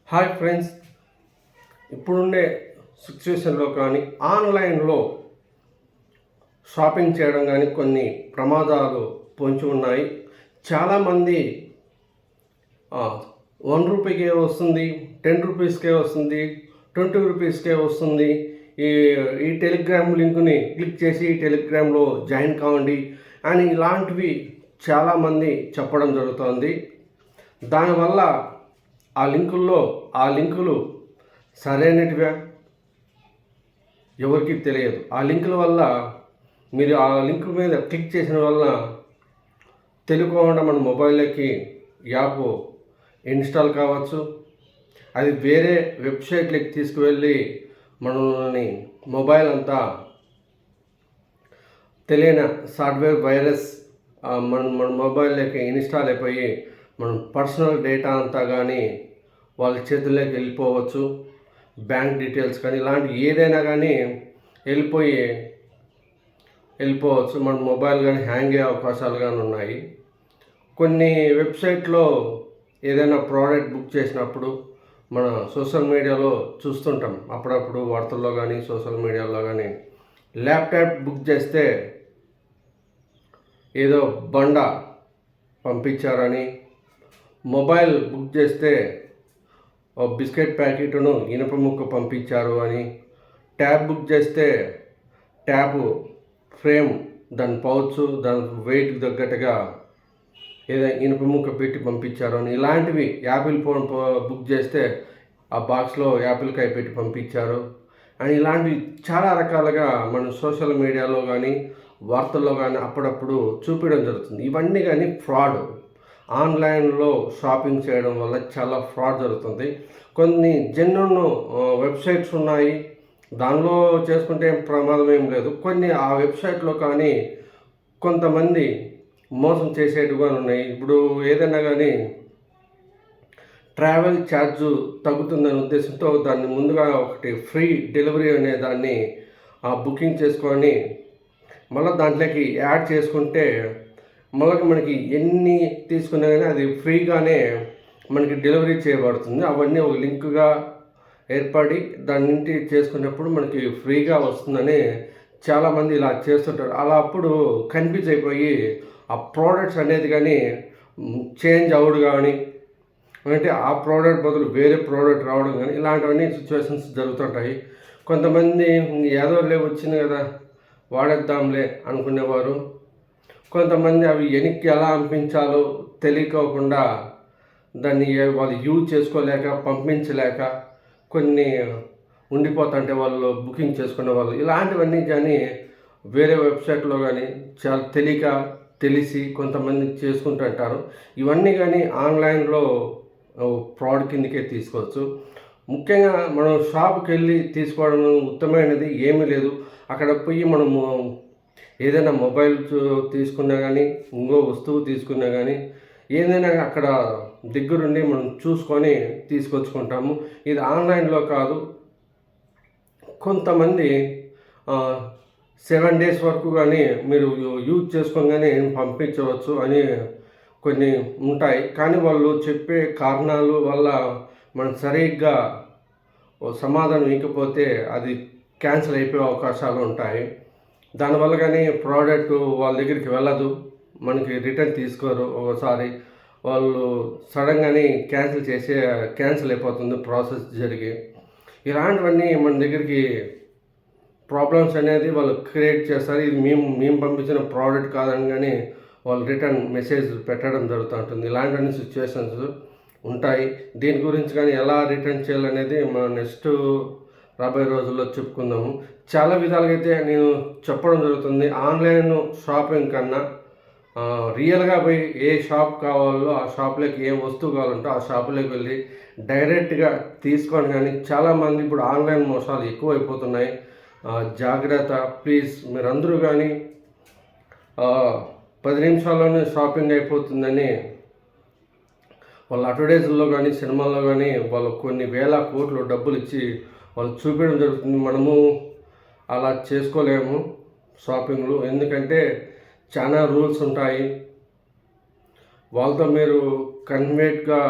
Hi friends, ఇప్పుడుండే సిచ్యువేషన్లో కానీ ఆన్లైన్లో షాపింగ్ చేయడం కానీ కొన్ని ప్రమాదాలు పొంచి ఉన్నాయి. చాలామంది 1 రూపీకే వస్తుంది, 10 రూపీస్కే వస్తుంది, 20 రూపీస్కే వస్తుంది, ఈ ఈ టెలిగ్రామ్ లింక్ని క్లిక్ చేసి ఈ టెలిగ్రామ్లో జాయిన్ కావండి అని ఇలాంటివి చాలామంది చెప్పడం జరుగుతుంది. దానివల్ల ఆ లింకులు సరైనటివా ఎవరికి తెలియదు. ఆ లింకుల వల్ల మీరు ఆ లింక్ మీద క్లిక్ చేసిన వల్ల తెలియకుండా మన మొబైల్లోకి యాప్ ఇన్స్టాల్ కావచ్చు. అది వేరే వెబ్సైట్లకి తీసుకువెళ్ళి మనల్ని మొబైల్ అంతా తెలియని సాఫ్ట్వేర్ వైరస్ మన మొబైల్లోకి ఇన్స్టాల్ అయిపోయి మన పర్సనల్ డేటా అంతా కానీ వాళ్ళ చేతుల్లోకి వెళ్ళిపోవచ్చు. బ్యాంక్ డీటెయిల్స్ కానీ ఇలాంటి ఏదైనా కానీ వెళ్ళిపోవచ్చు. మన మొబైల్ కానీ హ్యాంగ్ అయ్యే అవకాశాలు కానీ ఉన్నాయి. కొన్ని వెబ్సైట్లో ఏదైనా ప్రోడక్ట్ బుక్ చేసినప్పుడు మన సోషల్ మీడియాలో చూస్తుంటాం, అప్పుడప్పుడు వార్తల్లో కానీ సోషల్ మీడియాలో కానీ ల్యాప్టాప్ బుక్ చేస్తే ఏదో బండ పంపించారని, మొబైల్ బుక్ చేస్తే బిస్కెట్ ప్యాకెట్ను ఇనుప ముక్క పంపించారు అని, ట్యాబ్ బుక్ చేస్తే ట్యాబ్ ఫ్రేమ్ దాని పౌచ్ దాని వెయిట్ తగ్గట్టుగా ఏదో ఇనుప ముక్క పెట్టి పంపించారు అని, ఇలాంటివి యాపిల్ ఫోన్ బుక్ చేస్తే ఆ బాక్స్లో యాపిల్ కాయ పెట్టి పంపించారు అని, ఇలాంటివి చాలా రకాలుగా మనం సోషల్ మీడియాలో కానీ వార్తల్లో కానీ అప్పుడప్పుడు చూపించడం జరుగుతుంది. ఇవన్నీ కానీ ఫ్రాడ్. ఆన్లైన్లో షాపింగ్ చేయడం వల్ల చాలా ఫ్రాడ్ జరుగుతుంది. కొన్ని జెన్యూన్ వెబ్సైట్స్ ఉన్నాయి, దానిలో చేసుకుంటే ప్రమాదం ఏం లేదు. కొన్ని ఆ వెబ్సైట్లో కానీ కొంతమంది మోసం చేసేటివి ఉన్నాయి. ఇప్పుడు ఏదైనా కానీ ట్రావెల్ ఛార్జ్ తగ్గుతుందనే ఉద్దేశంతో దాన్ని ముందుగా ఒకటి ఫ్రీ డెలివరీ అనే దాన్ని బుకింగ్ చేసుకొని మళ్ళీ దాంట్లోకి యాడ్ చేసుకుంటే మనకి ఎన్ని తీసుకున్నా కానీ అది ఫ్రీగానే మనకి డెలివరీ చేయబడుతుంది. అవన్నీ ఒక లింక్గా ఏర్పడి దాని నుండి చేసుకున్నప్పుడు మనకి ఫ్రీగా వస్తుందని చాలామంది ఇలా చేస్తుంటారు. అలా అప్పుడు కన్ఫ్యూజ్ అయిపోయి ఆ ప్రోడక్ట్స్ అనేది కానీ చేంజ్ అవ్వడు కానీ, అంటే ఆ ప్రోడక్ట్ బదులు వేరే ప్రోడక్ట్ రావడం కానీ ఇలాంటివన్నీ సిచ్యువేషన్స్ జరుగుతుంటాయి. కొంతమంది ఏదో వచ్చింది కదా వాడేద్దాంలే అనుకునేవారు. కొంతమంది అవి వెనక్కి ఎలా పంపించాలో తెలియకోకుండా దాన్ని వాళ్ళు యూజ్ చేసుకోలేక పంపించలేక కొన్ని ఉండిపోతుంటే వాళ్ళు బుకింగ్ చేసుకునే వాళ్ళు ఇలాంటివన్నీ కానీ వేరే వెబ్సైట్లో కానీ చాలా తెలిసి కొంతమంది చేసుకుంటుంటారు. ఇవన్నీ కానీ ఆన్లైన్లో ఫ్రాడ్ కిందకే తీసుకోవచ్చు. ముఖ్యంగా మనం షాప్కి వెళ్ళి తీసుకోవడం ఉత్తమమైనది ఏమీ లేదు. అక్కడ పోయి మనము ఏదైనా మొబైల్ తీసుకున్నా కానీ ఇంకో వస్తువు తీసుకున్నా కానీ ఏదైనా అక్కడ దగ్గరుండి మనం చూసుకొని తీసుకొచ్చుకుంటాము. ఇది ఆన్లైన్లో కాదు. కొంతమంది 7 days వరకు కానీ మీరు యూజ్ చేసుకోగానే పంపించవచ్చు అని కొన్ని ఉంటాయి. కానీ వాళ్ళు చెప్పే కారణాలు వల్ల మనం సరిగ్గా సమాధానం ఇవ్వకపోతే అది క్యాన్సిల్ అయిపోయే అవకాశాలు ఉంటాయి. దానివల్ల కానీ ప్రోడక్ట్ వాళ్ళ దగ్గరికి వెళ్ళదు, మనకి రిటర్న్ తీసుకోరు. ఒకసారి వాళ్ళు సడన్గానే క్యాన్సిల్ అయిపోతుంది ప్రాసెస్ జరిగి. ఇలాంటివన్నీ మన దగ్గరికి ప్రాబ్లమ్స్ అనేది వాళ్ళు క్రియేట్ చేస్తారు. ఇది మేము పంపించిన ప్రోడక్ట్ కాదని కానీ వాళ్ళు రిటర్న్ మెసేజ్ పెట్టడం జరుగుతూ ఉంటుంది. ఇలాంటివన్నీ సిచ్యువేషన్స్ ఉంటాయి. దీని గురించి కానీ ఎలా రిటర్న్ చేయాలనేది మనం నెక్స్ట్ రాబోయే రోజుల్లో చెప్పుకుందాము. చాలా విధాలుగా అయితే నేను చెప్పడం జరుగుతుంది. ఆన్లైన్ షాపింగ్ కన్నా రియల్గా పోయి ఏ షాప్ కావాలో ఆ షాప్లోకి ఏ వస్తువు కావాలంటే ఆ షాపులోకి వెళ్ళి డైరెక్ట్గా తీసుకొని కానీ చాలామంది ఇప్పుడు ఆన్లైన్ మోసాలు ఎక్కువైపోతున్నాయి. జాగ్రత్త ప్లీజ్. మీరందరూ కానీ 10 నిమిషాల్లోనే షాపింగ్ అయిపోతుందని వాళ్ళ అడ్వర్టైజ్లో కానీ సినిమాల్లో కానీ వాళ్ళు కొన్ని వేల కోట్లు డబ్బులు ఇచ్చి వాళ్ళు చూపించడం జరుగుతుంది. మనము అలా చేసుకోలేము షాపింగ్లు, ఎందుకంటే చాలా రూల్స్ ఉంటాయి. వాళ్ళతో మీరు కన్వేట్గా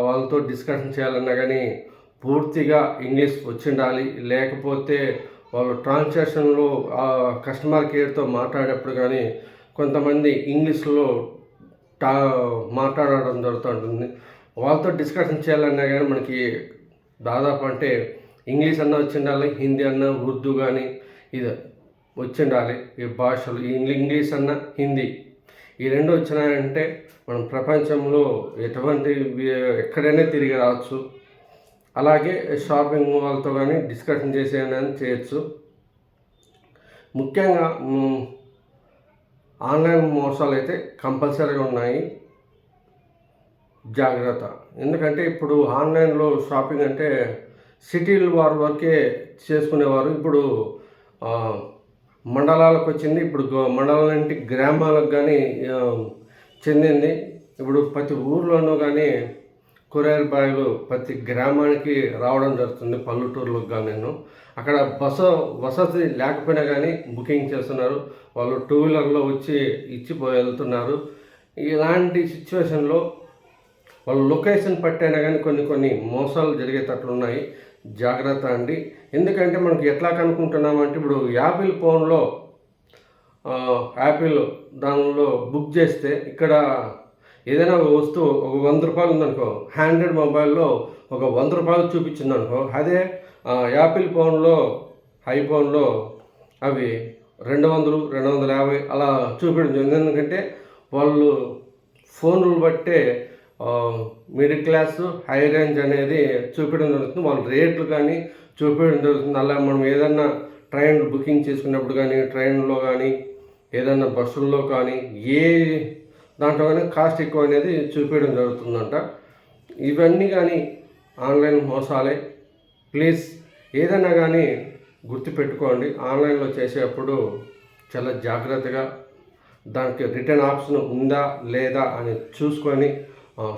వాళ్ళతో డిస్కషన్ చేయాలన్నా కానీ పూర్తిగా ఇంగ్లీష్ వచ్చి ఉండాలి. లేకపోతే వాళ్ళు ట్రాన్సాక్షన్లో కస్టమర్ కేర్తో మాట్లాడేటప్పుడు కానీ కొంతమంది ఇంగ్లీష్లో మాట్లాడడం జరుగుతుంటుంది. వాళ్ళతో డిస్కషన్ చేయాలన్నా కానీ మనకి దాదాపు అంటే ఇంగ్లీష్ అన్నా వచ్చి ఉండాలి, హిందీ అన్నా, ఉర్దూ కానీ ఇది వచ్చి ఉండాలి. ఈ భాషలు ఇంగ్లీష్ అన్నా హిందీ ఈ రెండు వచ్చినాయంటే మనం ప్రపంచంలో ఎక్కడైనా తిరిగి రావచ్చు. అలాగే షాపింగ్ వాళ్ళతో కానీ డిస్కషన్ చేయొచ్చు. ముఖ్యంగా ఆన్లైన్ మోసాలు అయితే కంపల్సరీగా ఉన్నాయి, జాగ్రత్త. ఎందుకంటే ఇప్పుడు ఆన్లైన్లో షాపింగ్ అంటే సిటీల వారి వరకే చేసుకునేవారు. ఇప్పుడు మండలాలకు వచ్చింది. ఇప్పుడు మండలం నుండి గ్రామాలకు కానీ చెందింది. ఇప్పుడు ప్రతి ఊర్లోనూ కానీ కొరియర్ బాయ్లు ప్రతి గ్రామానికి రావడం జరుగుతుంది, పల్లెటూరులకు కానీ. అక్కడ వసతి లేకపోయినా కానీ బుకింగ్ చేస్తున్నారు. వాళ్ళు 2 వీలర్లో వచ్చి ఇచ్చిపోయి వెళ్తున్నారు. ఇలాంటి సిచ్యువేషన్లో వాళ్ళు లొకేషన్ పట్టైనా కానీ కొన్ని మోసాలు జరిగేటట్లున్నాయి. జాగ్రత్త అండి. ఎందుకంటే మనకి ఎట్లా కనుక్కుంటున్నామంటే ఇప్పుడు యాపిల్ ఫోన్లో దానిలో బుక్ చేస్తే ఇక్కడ ఏదైనా వస్తువు ఒక 100 రూపాయలు ఉందనుకో, హ్యాండ్రెడ్ మొబైల్లో ఒక 100 రూపాయలు చూపించింది అనుకో, అదే యాపిల్ ఫోన్లో ఐఫోన్లో అవి 200, 250 అలా చూపించడం. ఎందుకంటే వాళ్ళు ఫోన్లు బట్టే మిడిల్ క్లాస్, హై రేంజ్ అనేది చూపించడం జరుగుతుంది. వాళ్ళ రేట్లు కానీ చూపించడం జరుగుతుంది. అలా మనం ఏదన్నా ట్రైన్ బుకింగ్ చేసుకున్నప్పుడు కానీ, ట్రైన్లో కానీ, ఏదన్నా బస్సుల్లో కానీ, ఏ దాంట్లో కానీ కాస్ట్ ఎక్కువ అనేది చూపించడం జరుగుతుందంట. ఇవన్నీ కానీ ఆన్లైన్ మోసాలే. ప్లీజ్ ఏదైనా కానీ గుర్తుపెట్టుకోండి. ఆన్లైన్లో చేసేటప్పుడు చాలా జాగ్రత్తగా దానికి రిటర్న్ ఆప్షన్ ఉందా లేదా అని చూసుకొని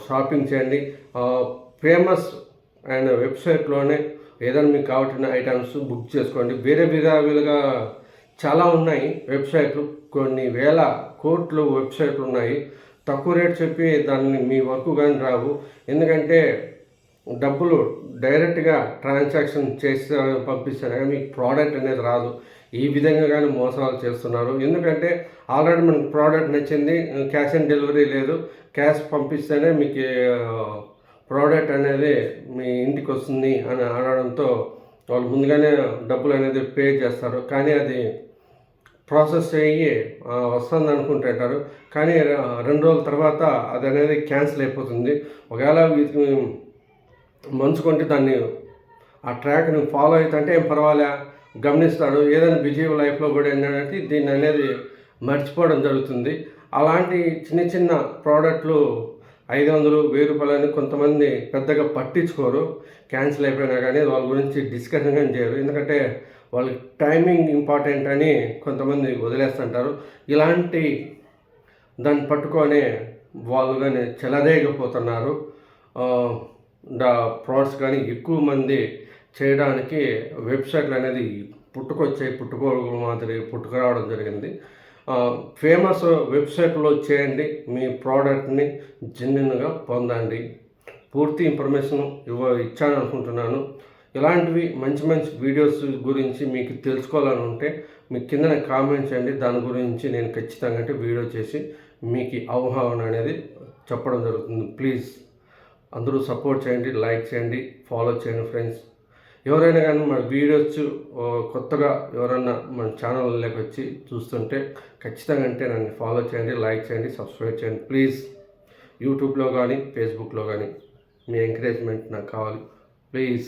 షాపింగ్ చేయండి. ఫేమస్ అయిన వెబ్సైట్లోనే ఏదైనా మీకు కావాల్సిన ఐటమ్స్ బుక్ చేసుకోండి. వేరే విధాలుగా చాలా ఉన్నాయి వెబ్సైట్లు, కొన్ని వేల కోట్లు వెబ్సైట్లు ఉన్నాయి. తక్కువ రేట్ చెప్పి దాన్ని మీ వరకు కానీ రావు. ఎందుకంటే డబ్బులు డైరెక్ట్గా ట్రాన్సాక్షన్ చేసి పంపిస్తారు కానీ మీకు ప్రోడక్ట్ అనేది రాదు. ఈ విధంగా కానీ మోసాలు చేస్తున్నారు. ఎందుకంటే ఆల్రెడీ మనకు ప్రోడక్ట్ నచ్చింది, క్యాష్ ఆన్ డెలివరీ లేదు, క్యాష్ పంపిస్తేనే మీకు ప్రోడక్ట్ అనేది మీ ఇంటికి వస్తుంది అని అనడంతో వాళ్ళు ముందుగానే డబ్బులు అనేది పే చేస్తారు. కానీ అది ప్రాసెస్ అయ్యి వస్తుంది అనుకుంటుంటారు. కానీ 2 రోజుల తర్వాత అది అనేది క్యాన్సిల్ అయిపోతుంది. ఒకవేళ మంచుకుంటే దాన్ని ఆ ట్రాక్ని ఫాలో అవుతుంటే ఏం పర్వాలే గమనిస్తాడు. ఏదైనా బిజీ లైఫ్లో కూడా ఏంటంటే దీన్ని అనేది మర్చిపోవడం జరుగుతుంది. అలాంటి చిన్న ప్రోడక్ట్లు 500, 1000 రూపాయలని కొంతమంది పెద్దగా పట్టించుకోరు. క్యాన్సిల్ అయిపోయినా కానీ వాళ్ళ గురించి డిస్కషన్ కానీ చేయరు. ఎందుకంటే వాళ్ళకి టైమింగ్ ఇంపార్టెంట్ అని కొంతమంది వదిలేస్తుంటారు. ఇలాంటి దాన్ని పట్టుకొని వాళ్ళు కానీ చెలరేగిపోతున్నారు. ప్రోడక్ట్స్ కానీ ఎక్కువ మంది చేయడానికి వెబ్సైట్లు అనేది పుట్టుకోవడం మాదిరి పుట్టుకురావడం జరిగింది. ఫేమస్ వెబ్సైట్లో చేయండి, మీ ప్రోడక్ట్ని జెన్యున్గా పొందండి. పూర్తి ఇన్ఫర్మేషన్ ఇచ్చాను అనుకుంటున్నాను. ఇలాంటివి మంచి వీడియోస్ గురించి మీకు తెలుసుకోవాలని ఉంటే మీకు కింద కామెంట్ చేయండి. దాని గురించి నేను ఖచ్చితంగా అంటే వీడియో చేసి మీకు అవగాహన అనేది చెప్పడం జరుగుతుంది. ప్లీజ్ అందరూ సపోర్ట్ చేయండి, లైక్ చేయండి, ఫాలో చేయండి ఫ్రెండ్స్. ఎవరైనా కానీ మన వీడియోస్ కొత్తగా ఎవరైనా మన ఛానల్లోకి వచ్చి చూస్తుంటే ఖచ్చితంగా అంటే నన్ను ఫాలో చేయండి, లైక్ చేయండి, సబ్స్క్రైబ్ చేయండి. ప్లీజ్ యూట్యూబ్లో కానీ ఫేస్బుక్లో కానీ మీ ఎంకరేజ్మెంట్ నాకు కావాలి. ప్లీజ్.